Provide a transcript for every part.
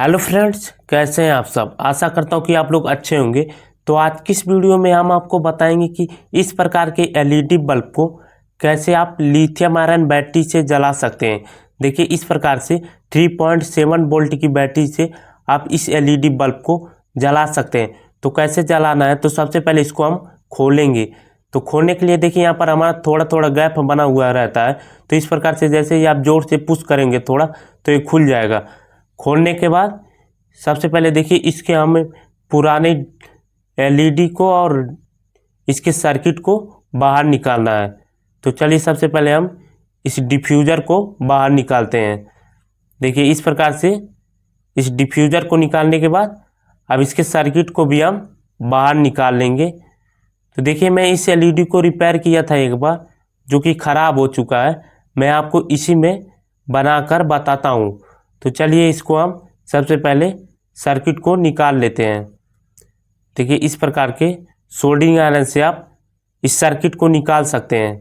Hello friends, कैसे हैं आप सब। आशा करता हूं कि आप लोग अच्छे होंगे। तो आज की इस वीडियो में हम आपको बताएंगे कि इस प्रकार के एलईडी बल्ब को कैसे आप लिथियम आयरन बैटरी से जला सकते हैं। देखिए, इस प्रकार से 3.7 वोल्ट की बैटरी से आप इस एलईडी बल्ब को जला सकते हैं। तो कैसे जलाना है, तो सबसे पहले इसको हम खोलेंगे। तो खोलने के लिए देखिए, यहाँ पर हमारा थोड़ा थोड़ा गैप बना हुआ रहता है। तो इस प्रकार से जैसे ही आप जोर से पुश करेंगे थोड़ा, तो ये खुल जाएगा। खोलने के बाद सबसे पहले देखिए, इसके हमें पुराने एलईडी को और इसके सर्किट को बाहर निकालना है। तो चलिए, सबसे पहले हम इस डिफ्यूज़र को बाहर निकालते हैं। देखिए, इस प्रकार से इस डिफ्यूज़र को निकालने के बाद अब इसके सर्किट को भी हम बाहर निकाल लेंगे। तो देखिए, मैं इस एलईडी को रिपेयर किया था एक बार, जो कि ख़राब हो चुका है। मैं आपको इसी में बनाकर बताता हूँ। तो चलिए, इसको हम सबसे पहले सर्किट को निकाल लेते हैं। देखिए, इस प्रकार के सोल्डरिंग आयरन से आप इस सर्किट को निकाल सकते हैं।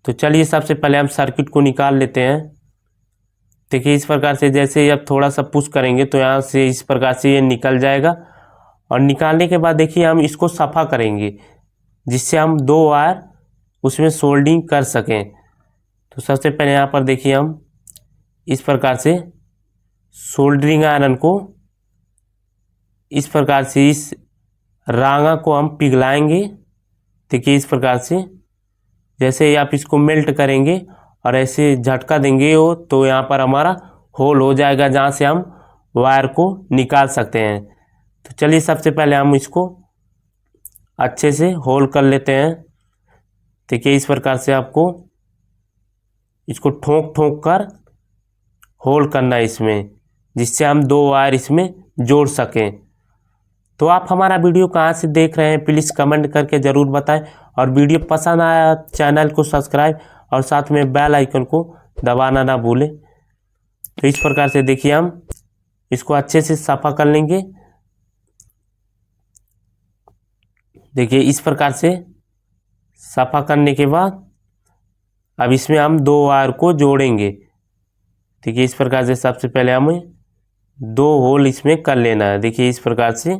तो चलिए, सबसे पहले हम सर्किट को निकाल लेते हैं। देखिए, इस प्रकार से जैसे ही आप थोड़ा सा पुश करेंगे तो यहाँ से इस प्रकार से ये निकल जाएगा। और निकालने के बाद देखिए, हम इसको सफ़ा करेंगे, जिससे हम दो वायर उसमें सोल्डरिंग कर सकें। तो सबसे पहले यहाँ पर देखिए, हम इस प्रकार से सोल्डरिंग आयरन को इस प्रकार से इस रांगा को हम पिघलाएंगे। देखिए, इस प्रकार से जैसे ही आप इसको मेल्ट करेंगे और ऐसे झटका देंगे हो, तो यहाँ पर हमारा होल हो जाएगा, जहाँ से हम वायर को निकाल सकते हैं। तो चलिए, सबसे पहले हम इसको अच्छे से होल कर लेते हैं। देखिए, इस प्रकार से आपको इसको ठोक ठोक कर होल करना है इसमें, जिससे हम दो वायर इसमें जोड़ सकें। तो आप हमारा वीडियो कहाँ से देख रहे हैं, प्लीज़ कमेंट करके ज़रूर बताएं। और वीडियो पसंद आया चैनल को सब्सक्राइब और साथ में बेल आइकन को दबाना ना भूलें। तो इस प्रकार से देखिए, हम इसको अच्छे से सफ़ा कर लेंगे। देखिए, इस प्रकार से सफ़ा करने के बाद अब इसमें हम दो वायर को जोड़ेंगे। देखिए, इस प्रकार से सबसे पहले हमें दो होल इसमें कर लेना है। देखिए, इस प्रकार से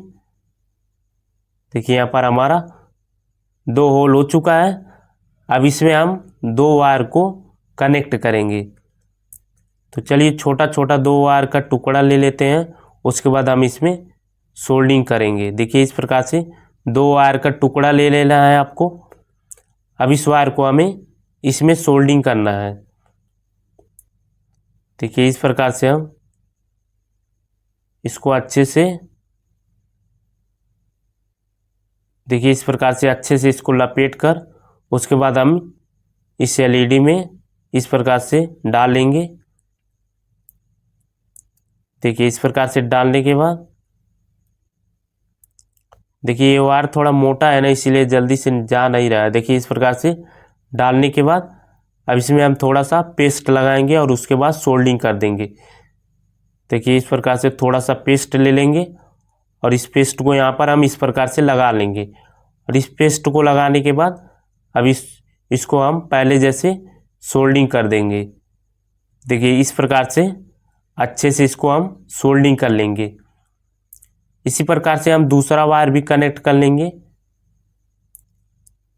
देखिए, यहाँ पर हमारा दो होल हो चुका है। अब इसमें हम दो वायर को कनेक्ट करेंगे। तो चलिए, छोटा छोटा दो वायर का टुकड़ा ले लेते हैं। उसके बाद हम इसमें सोल्डरिंग करेंगे। देखिए, इस प्रकार से दो वायर का टुकड़ा ले लेना है आपको। अब इस वायर को हमें इसमें सोल्डरिंग करना है। देखिए, इस प्रकार से हम इसको अच्छे से देखिए, इस प्रकार से अच्छे से इसको लपेट कर उसके बाद हम इस एलईडी में इस प्रकार से डालेंगे। देखिए, इस प्रकार से डालने के बाद देखिए, ये वायर थोड़ा मोटा है ना, इसीलिए जल्दी से जा नहीं रहा है। देखिए, इस प्रकार से डालने के बाद अब इसमें हम थोड़ा सा पेस्ट लगाएंगे और उसके बाद सोल्डरिंग कर देंगे। देखिए, इस प्रकार से थोड़ा सा पेस्ट ले लेंगे और इस पेस्ट को यहाँ पर हम इस प्रकार से लगा लेंगे। और इस पेस्ट को लगाने के बाद अब इसको हम पहले जैसे सोल्डरिंग कर देंगे। देखिए, इस प्रकार से अच्छे से इसको हम सोल्डरिंग कर लेंगे। इसी प्रकार से हम दूसरा वायर भी कनेक्ट कर लेंगे।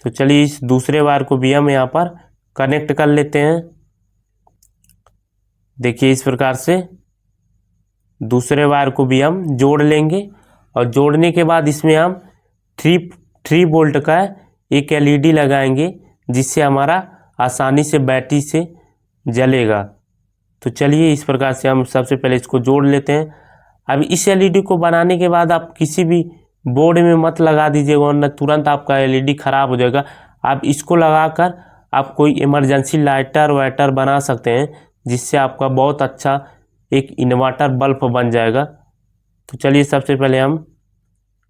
तो चलिए, इस दूसरे वायर को भी हम यहाँ पर कनेक्ट कर लेते हैं। देखिए, इस प्रकार से दूसरे वायर को भी हम जोड़ लेंगे। और जोड़ने के बाद इसमें हम 3 वोल्ट का एक एलईडी लगाएंगे, जिससे हमारा आसानी से बैटरी से जलेगा। तो चलिए, इस प्रकार से हम सबसे पहले इसको जोड़ लेते हैं। अब इस एलईडी को बनाने के बाद आप किसी भी बोर्ड में मत लगा दीजिएगा, वरना तुरंत आपका एलईडी ख़राब हो जाएगा। आप इसको लगाकर आप कोई इमरजेंसी लाइटर वाइटर बना सकते हैं, जिससे आपका बहुत अच्छा एक इन्वर्टर बल्ब बन जाएगा। तो चलिए, सबसे पहले हम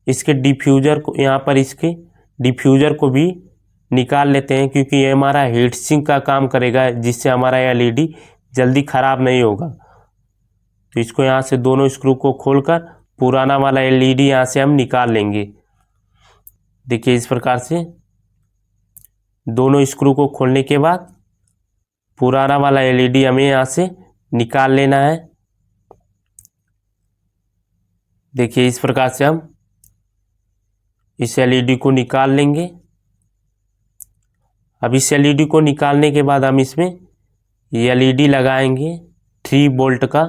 इसके डिफ्यूज़र को यहाँ पर इसके डिफ्यूज़र को भी निकाल लेते हैं, क्योंकि ये हमारा हीट सिंक का काम करेगा, जिससे हमारा एलईडी जल्दी ख़राब नहीं होगा। तो इसको यहाँ से दोनों स्क्रू को खोलकर पुराना वाला एलईडी यहाँ से हम निकाल लेंगे। देखिए, इस प्रकार से दोनों स्क्रू को खोलने के बाद पुराना वाला एलईडी हमें यहाँ से निकाल लेना है। देखिए इस प्रकार से हम इस एलईडी को निकाल लेंगे। अब इस एलईडी को निकालने के बाद हम इसमें एलईडी लगाएंगे 3 वोल्ट का।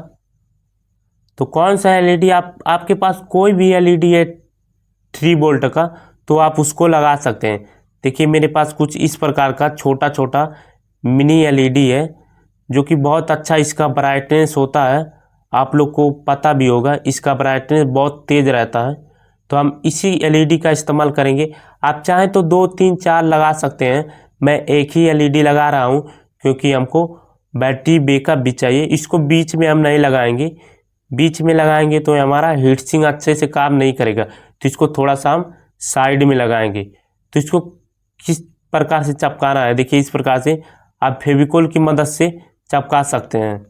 तो कौन सा एलईडी, आपके पास कोई भी एलईडी है 3 वोल्ट का तो आप उसको लगा सकते हैं। देखिए मेरे पास कुछ इस प्रकार का छोटा छोटा मिनी एलईडी है जो कि बहुत अच्छा इसका ब्राइटनेस होता है। आप लोग को पता भी होगा इसका ब्राइटनेस बहुत तेज़ रहता है। तो हम इसी एलईडी का इस्तेमाल करेंगे। आप चाहें तो 2, 3, 4 लगा सकते हैं। मैं एक ही एलईडी लगा रहा हूं क्योंकि हमको बैटरी बैकअप भी चाहिए। इसको बीच में हम नहीं लगाएंगे, बीच में लगाएंगे तो हमारा हीट सिंक अच्छे से काम नहीं करेगा। तो इसको थोड़ा सा हम साइड में लगाएंगे। तो इसको किस प्रकार से चिपकाना है, देखिए इस प्रकार से आप फेविकोल की मदद से चिपका सकते हैं।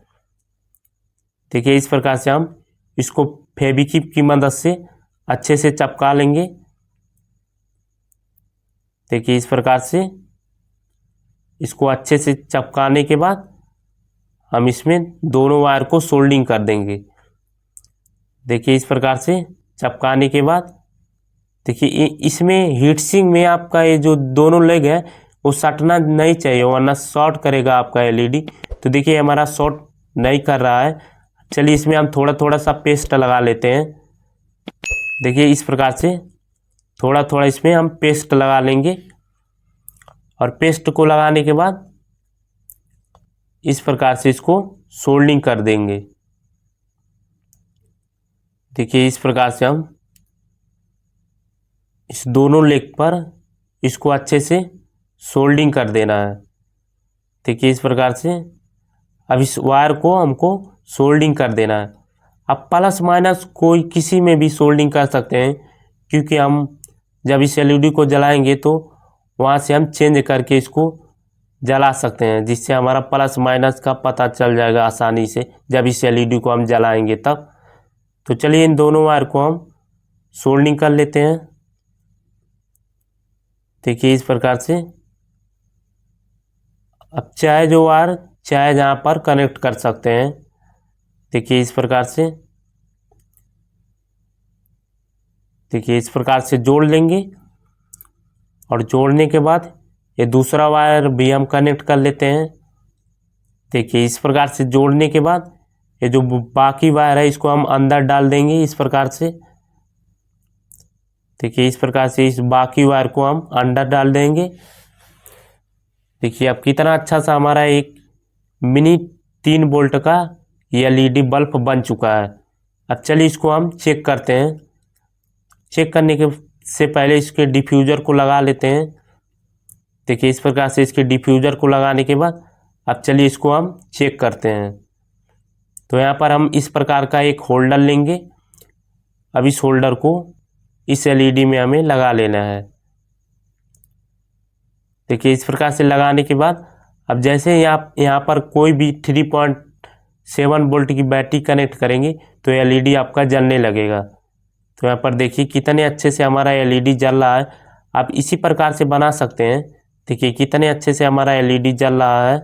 देखिए इस प्रकार से हम इसको फेविक्विक की मदद से अच्छे से चिपका लेंगे। देखिए इस प्रकार से इसको अच्छे से चिपकाने के बाद हम इसमें दोनों वायर को सोल्डिंग कर देंगे। देखिए इस प्रकार से चिपकाने के बाद देखिए इसमें हीट सिंक में आपका ये जो दोनों लेग है वो सटना नहीं चाहिए वरना शॉर्ट करेगा आपका एलईडी। तो देखिए हमारा शॉर्ट नहीं कर रहा है। चलिए इसमें हम थोड़ा थोड़ा सा पेस्ट लगा लेते हैं। देखिए इस प्रकार से थोड़ा थोड़ा इसमें हम पेस्ट लगा लेंगे और पेस्ट को लगाने के बाद इस प्रकार से इसको सोल्डिंग कर देंगे। देखिए इस प्रकार से हम इस दोनों लेग पर इसको अच्छे से सोल्डिंग कर देना है। देखिए इस प्रकार से अब इस वायर को हमको सोल्डिंग कर देना है। अब प्लस माइनस कोई किसी में भी सोल्डिंग कर सकते हैं क्योंकि हम जब इस एलईडी को जलाएंगे तो वहाँ से हम चेंज करके इसको जला सकते हैं, जिससे हमारा प्लस माइनस का पता चल जाएगा आसानी से जब इस एलईडी को हम जलाएंगे तब। तो चलिए इन दोनों वायर को हम सोल्डिंग कर लेते हैं। देखिए इस प्रकार से अब चाहे जो वायर चाहे जहाँ पर कनेक्ट कर सकते हैं। देखिए इस प्रकार से, देखिए इस प्रकार से जोड़ लेंगे और जोड़ने के बाद ये दूसरा वायर भी हम कनेक्ट कर लेते हैं। देखिए इस प्रकार से जोड़ने के बाद ये जो बाकी वायर है इसको हम अंदर डाल देंगे इस प्रकार से। देखिए इस प्रकार से इस बाकी वायर को हम अंदर डाल देंगे। देखिए अब कितना अच्छा सा हमारा एक मिनी 3 वोल्ट का एलईडी बल्ब बन चुका है। अब चलिए इसको हम चेक करते हैं। चेक करने के से पहले इसके डिफ्यूज़र को लगा लेते हैं। देखिए इस प्रकार से इसके डिफ्यूज़र को लगाने के बाद अब चलिए इसको हम चेक करते हैं। तो यहाँ पर हम इस प्रकार का एक होल्डर लेंगे। अब इस होल्डर को इस एलईडी में हमें लगा लेना है। देखिए इस प्रकार से लगाने के बाद अब जैसे यहाँ पर कोई भी 3.7 वोल्ट की बैटरी कनेक्ट करेंगे तो एलईडी आपका जलने लगेगा। तो यहाँ पर देखिए कितने अच्छे से हमारा एलईडी जल रहा है। आप इसी प्रकार से बना सकते हैं। देखिए कितने अच्छे से हमारा एलईडी जल रहा है।